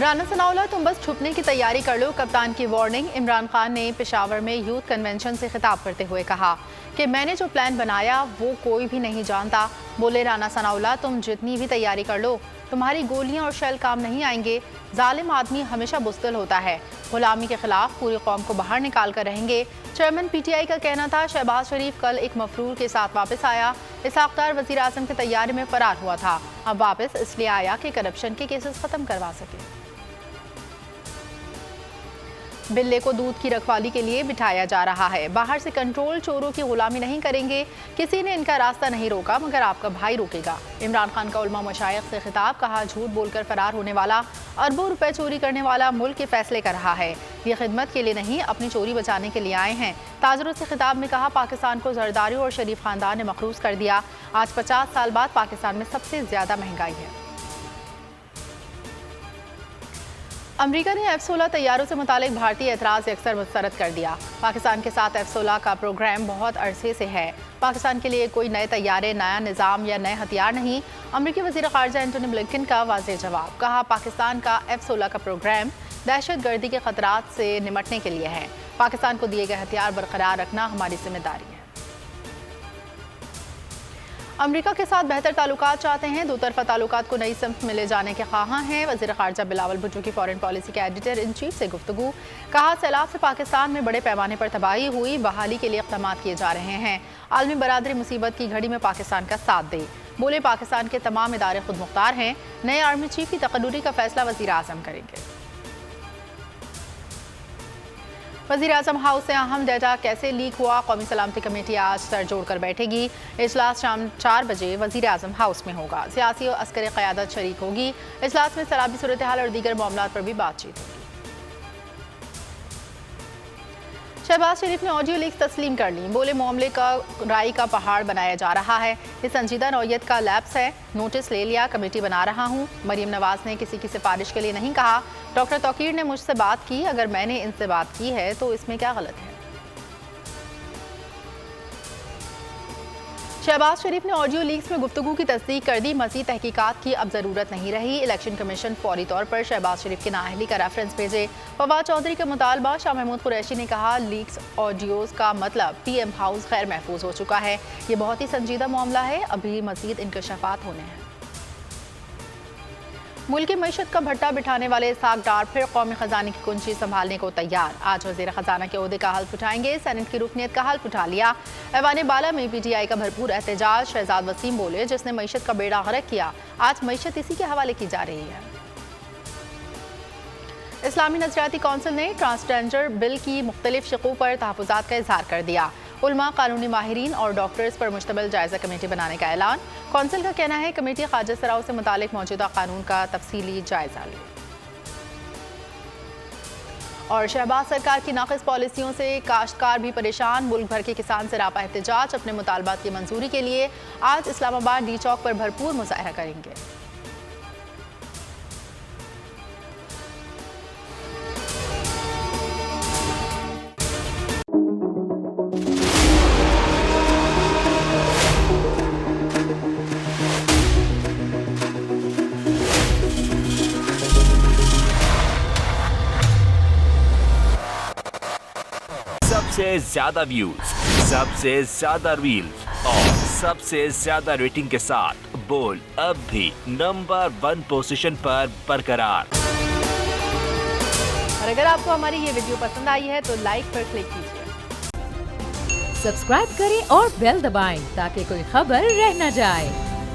राना सनाउल्लाह तुम बस छुपने की तैयारी कर लो, कप्तान की वार्निंग। इमरान खान ने पेशावर में यूथ कन्वेंशन से खिताब करते हुए कहा कि मैंने जो प्लान बनाया वो कोई भी नहीं जानता। बोले राना सनाउल्लाह तुम जितनी भी तैयारी कर लो, तुम्हारी गोलियां और शेल काम नहीं आएंगे। जालिम आदमी हमेशा बुज़दिल होता है। गुलामी के खिलाफ पूरी कौम को बाहर निकाल कर रहेंगे। चेयरमैन PTI का कहना था शहबाज शरीफ कल एक मफरूर के साथ वापस आया। इसहाक डार वज़ीर आज़म की तैयारी में फरार हुआ था। अब वापस इसलिए आया कि करप्शन के केसेस खत्म करवा सके। बिल्ले को दूध की रखवाली के लिए बिठाया जा रहा है। बाहर से कंट्रोल चोरों की गुलामी नहीं करेंगे। किसी ने इनका रास्ता नहीं रोका मगर आपका भाई रोकेगा। इमरान खान का उलमा मशाइख से खिताब, कहा झूठ बोलकर फरार होने वाला, अरबों रुपए चोरी करने वाला मुल्क के फैसले कर रहा है। ये खिदमत के लिए नहीं, अपनी चोरी बचाने के लिए आए हैं। ताजरों से खिताब में कहा पाकिस्तान को जरदारी और शरीफ खानदान ने मखरूज कर दिया। आज 50 साल बाद पाकिस्तान में सबसे ज्यादा महंगाई है। अमेरिका ने F-16 तैयारों से मुतालिक भारतीय एतराज़ अक्सर मुस्तरद कर दिया। पाकिस्तान के साथ F-16 का प्रोग्राम बहुत अरसे से है। पाकिस्तान के लिए कोई नए तैयारे, नया निज़ाम या नए हथियार नहीं। अमेरिकी वज़ीर ख़ारिजा एंटोनी ब्लिंकन का वाज़ेह जवाब, कहा पाकिस्तान का F-16 का प्रोग्राम दहशत गर्दी के खतरात से निमटने के लिए है। पाकिस्तान को दिए गए हथियार बरकरार रखना हमारी जिम्मेदारी है। अमेरिका के साथ बेहतर ताल्लुकात चाहते हैं, दो तरफा ताल्लुकात को नई सिमत में ले जाने के ख्वाहां हैं। वज़ीर ख़ारिजा बिलावल भुट्टो की फॉरेन पॉलिसी के एडिटर इन चीफ से गुफ्तगू, कहा सैलाब से पाकिस्तान में बड़े पैमाने पर तबाही हुई, बहाली के लिए इक़दाम किए जा रहे हैं। आलमी बरादरी मुसीबत की घड़ी में पाकिस्तान का साथ दे। बोले पाकिस्तान के तमाम इदारे खुद मुख्तार हैं। नए आर्मी चीफ की तकर्रुरी का फैसला वज़ीर आज़म करेंगे। वज़ीर आज़म हाउस से अहम डेटा कैसे लीक हुआ, कौमी सलामती कमेटी आज सर जोड़कर बैठेगी। इजलास शाम 4 बजे वज़ीर आज़म हाउस में होगा। सियासी और अस्करी क़यादत शरीक होगी। इजलास में सराबी सूरत हाल और दीगर मामलात पर भी बातचीत होगी। शहबाज शरीफ ने ऑडियो लीक्स तस्लीम कर ली। बोले मामले का राय का पहाड़ बनाया जा रहा है। ये संजीदा नौयत का लैप्स है। नोटिस ले लिया, कमेटी बना रहा हूँ। मरीम नवाज ने किसी की सिफारिश के लिए नहीं कहा। डॉक्टर तौकीर ने मुझसे बात की, अगर मैंने इनसे बात की है तो इसमें क्या गलत है। शहबाज शरीफ ने ऑडियो लीक्स में गुफ्तगू की तस्दीक कर दी। मज़ीद तहकीकात की अब ज़रूरत नहीं रही। इलेक्शन कमीशन फौरी तौर पर शहबाज शरीफ की नाअहली का रेफरेंस भेजे। फवाद चौधरी का मुतालबा। शाह महमूद कुरैशी ने कहा लीक्स ऑडियोज़ का मतलब PM हाउस खैर महफूज हो चुका है। ये बहुत ही संजीदा मामला है, अभी मज़ीद इंकशाफात होने हैं। मुल्क की मईशत का भट्टा बिठाने वाले इसहाक डार फिर कौमी खजाने की कुंजी संभालने को तैयार। आज वज़ीर खजाना के ओहदे का हल्फ उठाएंगे। सेनेट की रुकनीत का हल्फ उठा लिया। ऐवान बाला में PTI का भरपूर एहतजाज। शहजाद वसीम बोले जिसने मईशत का बेड़ा गर्क किया, आज मईशत इसी के हवाले की जा रही है। इस्लामी नजरियाती कौंसिल ने ट्रांसजेंडर बिल की मुख्तलिफ शिकों पर तहफ़्फ़ुज़ात का इजहार कर दिया। उलमा, कानूनी माहिरीन और डॉक्टर्स पर मुश्तमिल जायज़ा कमेटी बनाने का ऐलान। कौंसिल का कहना है कमेटी ख़ारिज सराओं से मुतालिक मौजूदा कानून का तफसीली जायज़ा ले। और शहबाज सरकार की नाक़िस पॉलिसियों से काश्तकार भी परेशान। मुल्क भर के किसान सरापा एहतजाज। अपने मुतालबात की मंजूरी के लिए आज इस्लामाबाद D चौक पर भरपूर मुज़ाहरा करेंगे। सबसे ज्यादा व्यूज, सबसे ज्यादा रील्स और सबसे ज्यादा रेटिंग के साथ बोल अब भी नंबर 1 पोजीशन पर बरकरार। और अगर आपको हमारी ये वीडियो पसंद आई है तो लाइक पर क्लिक कीजिए। सब्सक्राइब करें और बेल दबाएं ताकि कोई खबर रह न जाए।